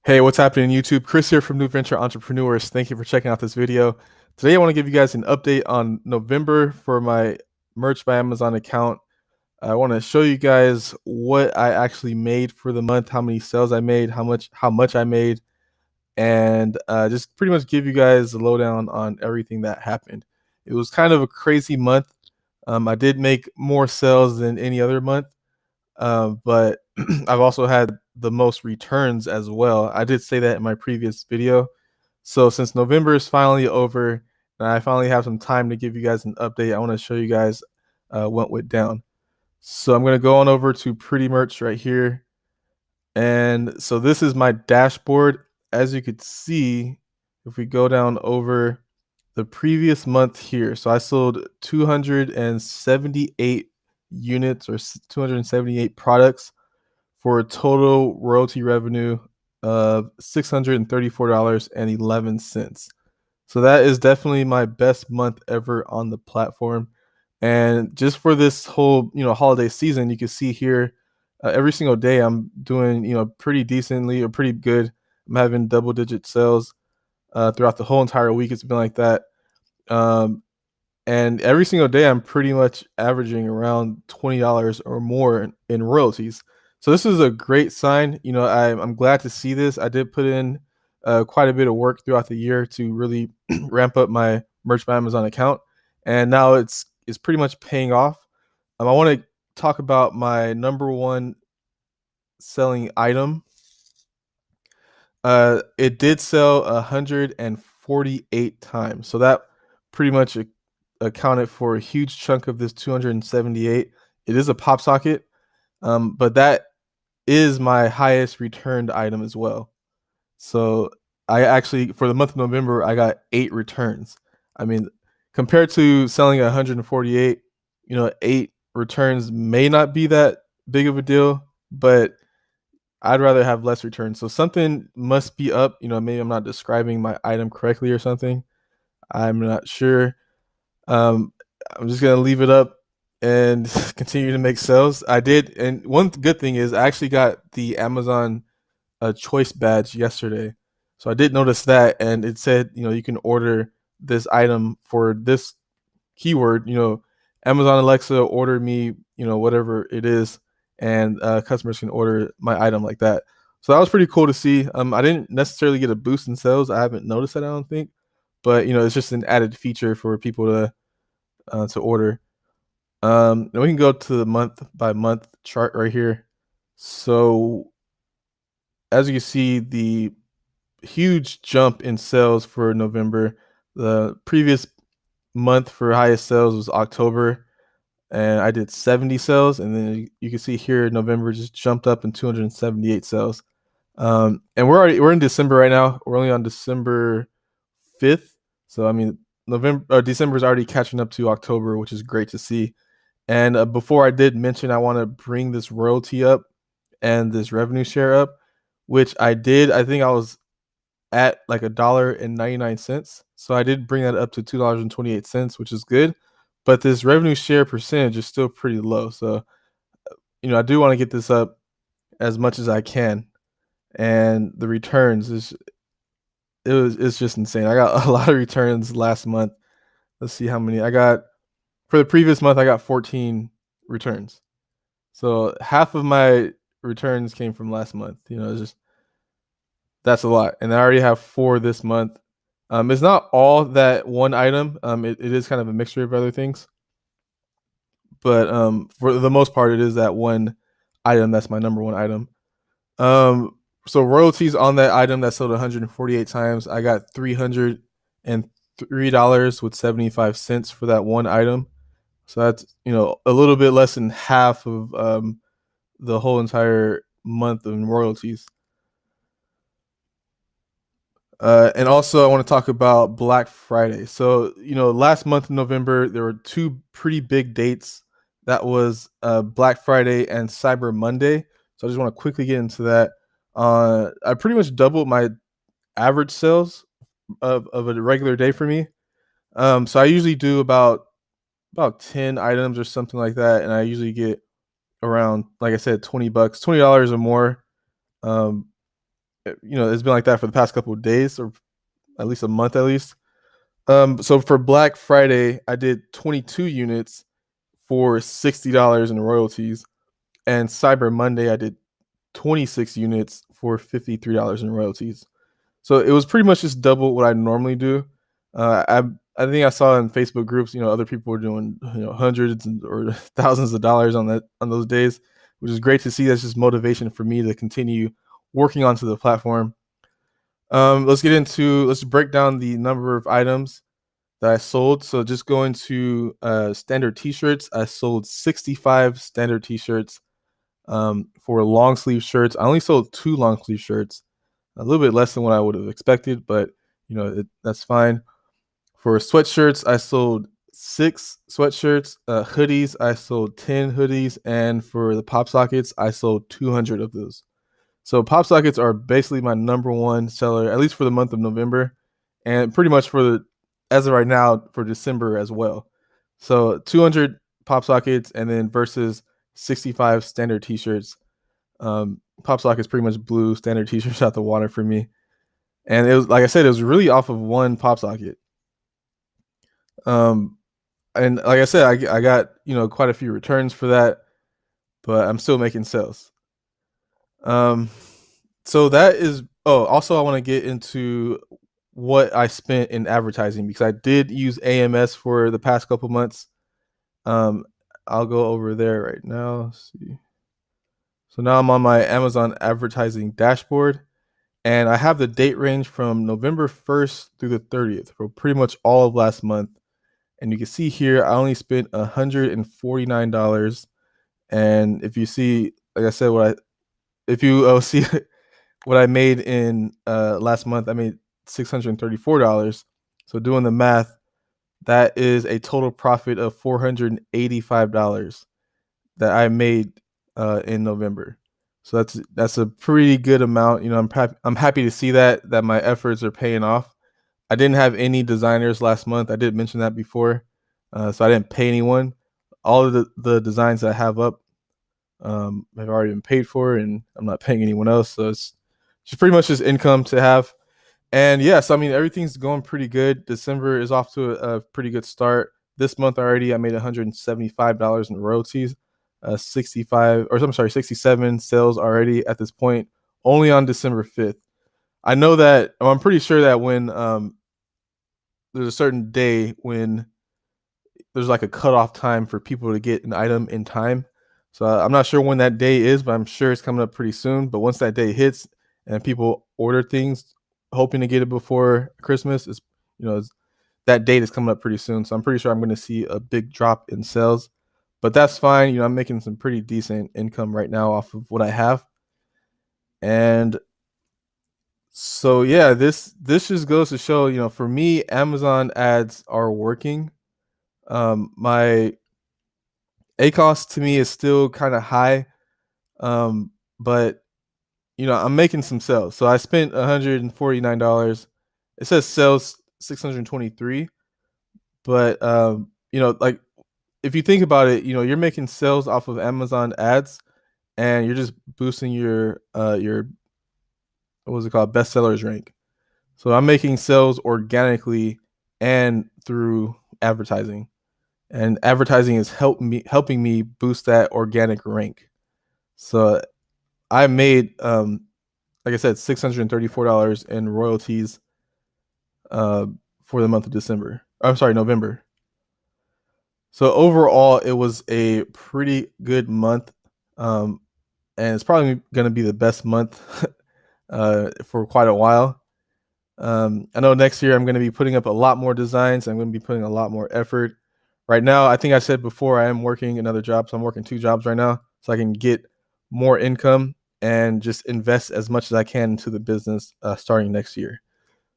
Hey, what's happening, YouTube? Chris here from New Venture Entrepreneurs. Thank you for checking out this video. Today, I want to give you guys an update on November for my Merch by Amazon account. I want to show you guys what I actually made for the month, how many sales I made, how much I made, and just pretty much give you guys a lowdown on everything that happened. It was kind of a crazy month. I did make more sales than any other month, but I've also had the most returns as well. I did say that in my previous video. So since November is finally over and I finally have some time to give you guys an update, I want to show you guys what went down. So I'm going to go on over to Pretty Merch right here. And so this is my dashboard. As you could see, if we go down over the previous month here, so I sold 278 units or 278 products for a total royalty revenue of $634.11. So that is definitely my best month ever on the platform. And just for this whole, holiday season, you can see here every single day I'm doing, pretty decently or pretty good. I'm having double digit sales throughout the whole entire week. It's been like that. Um, and every single day I'm pretty much averaging around $20 or more in royalties. So this is a great sign. I'm glad to see this. I did put in quite a bit of work throughout the year to really ramp up my Merch by Amazon account, and now it's pretty much paying off. I want to talk about my number one selling item. It did sell 148 times, so that pretty much accounted for a huge chunk of this 278. It is a pop socket, but that is my highest returned item as well. So I actually, for the month of November, I got 8 returns. I mean, compared to selling 148, 8 returns may not be that big of a deal, but I'd rather have less returns. So something must be up. Maybe I'm not describing my item correctly or something. I'm not sure. Um, I'm just gonna leave it up and continue to make sales. I did, and one good thing is I actually got the Amazon choice badge yesterday, so I did notice that, and it said you can order this item for this keyword. Amazon Alexa, order me whatever it is, and customers can order my item like that. So that was pretty cool to see. I didn't necessarily get a boost in sales. I haven't noticed that, I don't think, but it's just an added feature for people to order. Then we can go to the month by month chart right here. So as you can see, the huge jump in sales for November. The previous month for highest sales was October, and I did 70 sales. And then you can see here November just jumped up in 278 sales. And we're in December right now. We're only on December 5th. So I mean, December is already catching up to October, which is great to see. And before I did mention I want to bring this royalty up and this revenue share up, which I did. I think I was at like $1.99. So I did bring that up to $2.28, which is good. But this revenue share percentage is still pretty low. So, I do want to get this up as much as I can. And the returns it's just insane. I got a lot of returns last month. Let's see how many I got. For the previous month, I got 14 returns. So half of my returns came from last month. It's just that's a lot. And I already have 4 this month. It's not all that one item. It is kind of a mixture of other things. But for the most part, it is that one item that's my number one item. So royalties on that item that sold 148 times, I got $303.75 for that one item. So that's a little bit less than half of the whole entire month in royalties. And also, I want to talk about Black Friday. So, last month in November, there were 2 pretty big dates. That was Black Friday and Cyber Monday. So, I just want to quickly get into that. I pretty much doubled my average sales of a regular day for me. So, I usually do about 10 items or something like that, and I usually get around, like I said, $20, $20 or more. Um, it's been like that for the past couple of days, or at least a month at least. So for Black Friday, I did 22 units for $60 in royalties, and Cyber Monday, I did 26 units for $53 in royalties. So it was pretty much just double what I normally do. I think I saw in Facebook groups, other people were doing hundreds or thousands of dollars on those days, which is great to see. That's just motivation for me to continue working onto the platform. Let's break down the number of items that I sold. So just going to standard t-shirts, I sold 65 standard t-shirts. For long sleeve shirts, I only sold 2 long sleeve shirts, a little bit less than what I would have expected, but that's fine. For sweatshirts, I sold 6 sweatshirts. Hoodies, I sold 10 hoodies, and for the pop sockets, I sold 200 of those. So pop sockets are basically my number one seller, at least for the month of November, and pretty much as of right now, for December as well. So 200 pop sockets, and then versus 65 standard t-shirts. Pop sockets pretty much blew standard t-shirts out the water for me, and it was, like I said, it was really off of one pop socket. Um, and like I said, I got quite a few returns for that, but I'm still making sales. So that is. Oh, also I want to get into what I spent in advertising, because I did use AMS for the past couple months. I'll go over there right now. Let's see. So now I'm on my Amazon advertising dashboard, and I have the date range from November 1st through the 30th for pretty much all of last month. And you can see here, I only spent $149. And if you see, like I said, if you see what I made in last month, I made $634. So doing the math, that is a total profit of $485 that I made in November. So that's a pretty good amount. I'm happy to see that my efforts are paying off. I didn't have any designers last month. I did mention that before, so I didn't pay anyone. All of the designs that I have up have already been paid for, and I'm not paying anyone else. So it's just pretty much just income to have. And yes, I mean, everything's going pretty good. December is off to a pretty good start. This month already, I made $175 in royalties, 67 sales already at this point, only on December 5th. I know that, I'm pretty sure that when there's a certain day when there's like a cutoff time for people to get an item in time. So I'm not sure when that day is, but I'm sure it's coming up pretty soon. But once that day hits and people order things hoping to get it before Christmas, that date is coming up pretty soon. So I'm pretty sure I'm going to see a big drop in sales, but that's fine. I'm making some pretty decent income right now off of what I have. And so yeah, this just goes to show, for me, Amazon ads are working. My ACoS to me is still kind of high, but I'm making some sales. So I spent $149. It says sales 623, but like, if you think about it, you're making sales off of Amazon ads, and you're just boosting your what was it called, bestsellers rank. So I'm making sales organically and through advertising, and advertising is helping me boost that organic rank. So I made, like I said, $634 in royalties for the month of December. I'm sorry, November. So overall, it was a pretty good month, and it's probably going to be the best month for quite a while. I know next year I'm going to be putting up a lot more designs. I'm going to be putting a lot more effort. Right now, I think I said before, I am working another job, so I'm working 2 jobs right now, so I can get more income and just invest as much as I can into the business starting next year.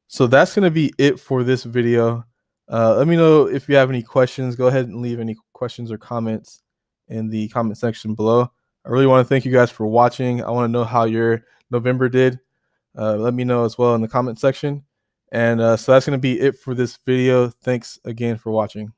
So that's going to be it for this video. Let me know if you have any questions. Go ahead and leave any questions or comments in the comment section below. I really want to thank you guys for watching. I want to know how your November did. Let me know as well in the comment section. And so that's going to be it for this video. Thanks again for watching.